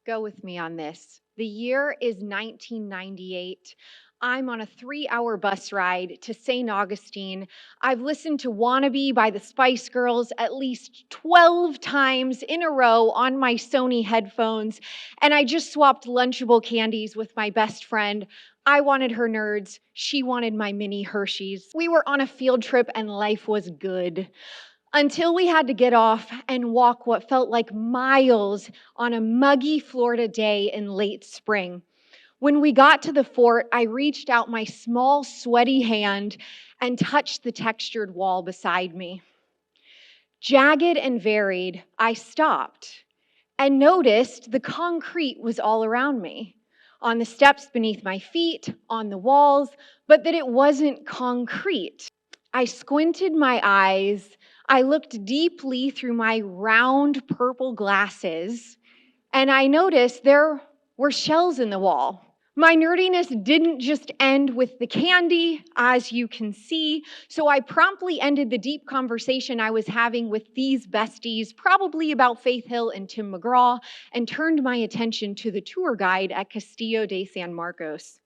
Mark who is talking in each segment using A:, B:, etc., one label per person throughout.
A: Go with me on this. The year is 1998. I'm on a 3-hour bus ride to St. Augustine. I've listened to Wannabe by the Spice Girls at least 12 times in a row on my Sony headphones, and I just swapped Lunchable candies with my best friend. I wanted her Nerds. She wanted my mini Hershey's. We were on a field trip and life was good. Until we had to get off and walk what felt like miles on a muggy Florida day in late spring. When we got to the fort, I reached out my small, sweaty hand and touched the textured wall beside me. Jagged and varied, I stopped and noticed the concrete was all around me, on the steps beneath my feet, on the walls, but that it wasn't concrete. I squinted my eyes. I looked deeply through my round purple glasses, and I noticed there were shells in the wall. My nerdiness didn't just end with the candy, as you can see, so I promptly ended the deep conversation I was having with these besties, probably about Faith Hill and Tim McGraw, and turned my attention to the tour guide at Castillo de San Marcos.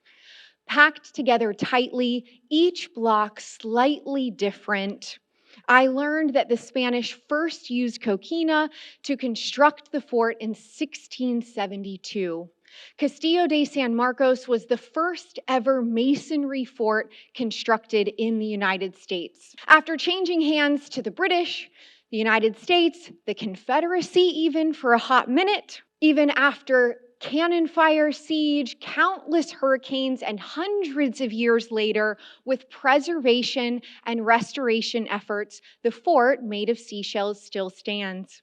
A: Packed together tightly, each block slightly different, I learned that the Spanish first used coquina to construct the fort in 1672. Castillo de San Marcos was the first ever masonry fort constructed in the United States. After changing hands to the British, the United States, the Confederacy even for a hot minute, even after cannon fire, siege, countless hurricanes, and hundreds of years later, with preservation and restoration efforts, the fort made of seashells still stands.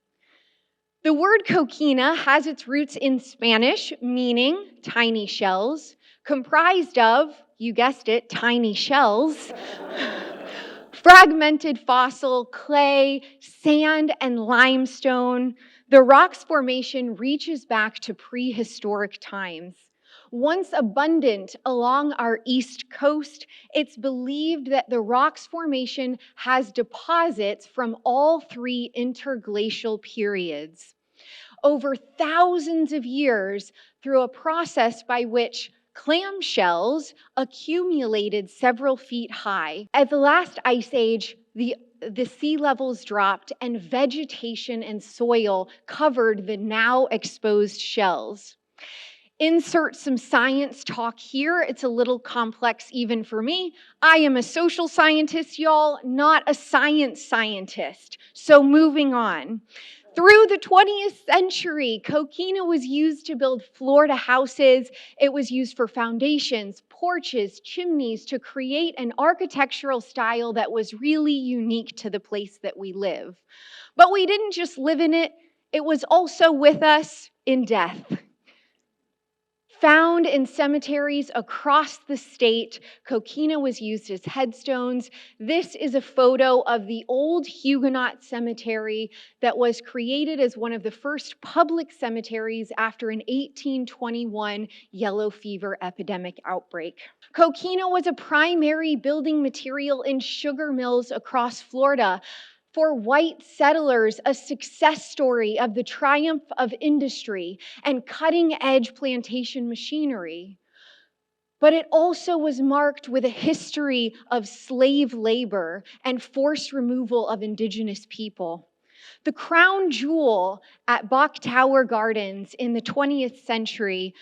A: The word coquina has its roots in Spanish, meaning tiny shells, comprised of, you guessed it, tiny shells, fragmented fossil, clay, sand, and limestone. The rock's formation reaches back to prehistoric times. Once abundant along our east coast, it's believed that the rock's formation has deposits from all three interglacial periods. Over thousands of years, through a process by which clamshells accumulated several feet high. At the last ice age, the sea levels dropped and vegetation and soil covered the now exposed shells. Insert some science talk here. It's a little complex even for me. I am a social scientist, y'all, not a science scientist. So moving on. Through the 20th century, coquina was used to build Florida houses. It was used for foundations, porches, chimneys, to create an architectural style that was really unique to the place that we live. But we didn't just live in it, it was also with us in death. Found in cemeteries across the state, coquina was used as headstones. This is a photo of the old Huguenot cemetery that was created as one of the first public cemeteries after an 1821 yellow fever epidemic outbreak. Coquina was a primary building material in sugar mills across Florida. For white settlers, a success story of the triumph of industry and cutting-edge plantation machinery. But it also was marked with a history of slave labor and forced removal of indigenous people. The crown jewel at Bok Tower Gardens in the 20th century,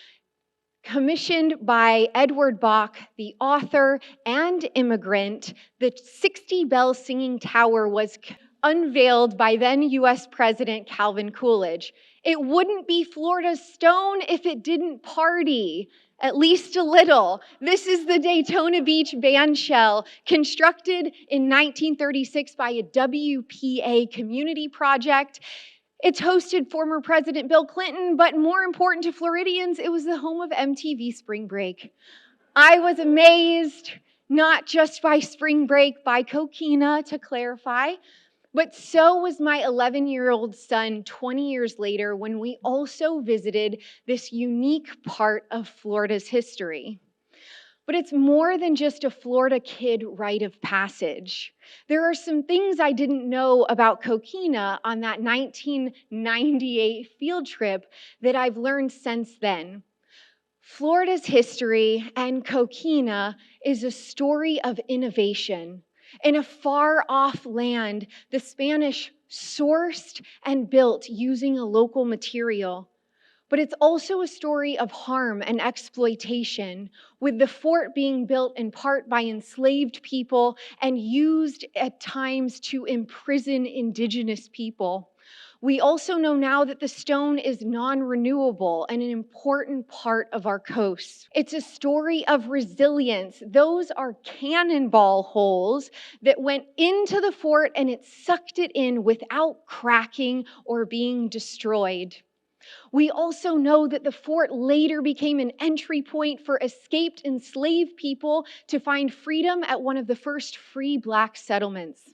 A: commissioned by Edward Bok, the author and immigrant, the 60-bell singing tower was unveiled by then U.S. President Calvin Coolidge. It wouldn't be Florida's stone if it didn't party, at least a little. This is the Daytona Beach bandshell, constructed in 1936 by a WPA community project. It's hosted former President Bill Clinton, but more important to Floridians, it was the home of MTV Spring Break. I was amazed, not just by Spring Break, by coquina, to clarify, but so was my 11-year-old son 20 years later when we also visited this unique part of Florida's history. But it's more than just a Florida kid rite of passage. There are some things I didn't know about coquina on that 1998 field trip that I've learned since then. Florida's history and coquina is a story of innovation. In a far off land, the Spanish sourced and built using a local material. But it's also a story of harm and exploitation, with the fort being built in part by enslaved people and used at times to imprison indigenous people. We also know now that the stone is non-renewable and an important part of our coast. It's a story of resilience. Those are cannonball holes that went into the fort and it sucked it in without cracking or being destroyed. We also know that the fort later became an entry point for escaped enslaved people to find freedom at one of the first free Black settlements.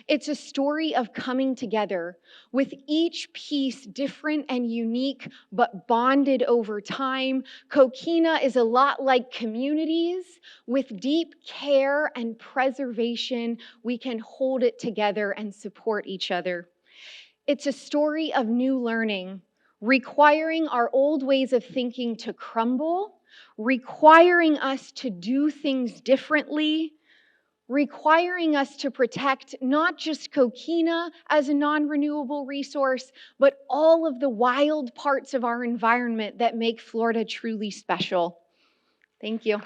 A: It's a story of coming together, with each piece different and unique, but bonded over time. Coquina is a lot like communities. With deep care and preservation, we can hold it together and support each other. It's a story of new learning, requiring our old ways of thinking to crumble, requiring us to do things differently, requiring us to protect not just coquina as a non-renewable resource, but all of the wild parts of our environment that make Florida truly special. Thank you.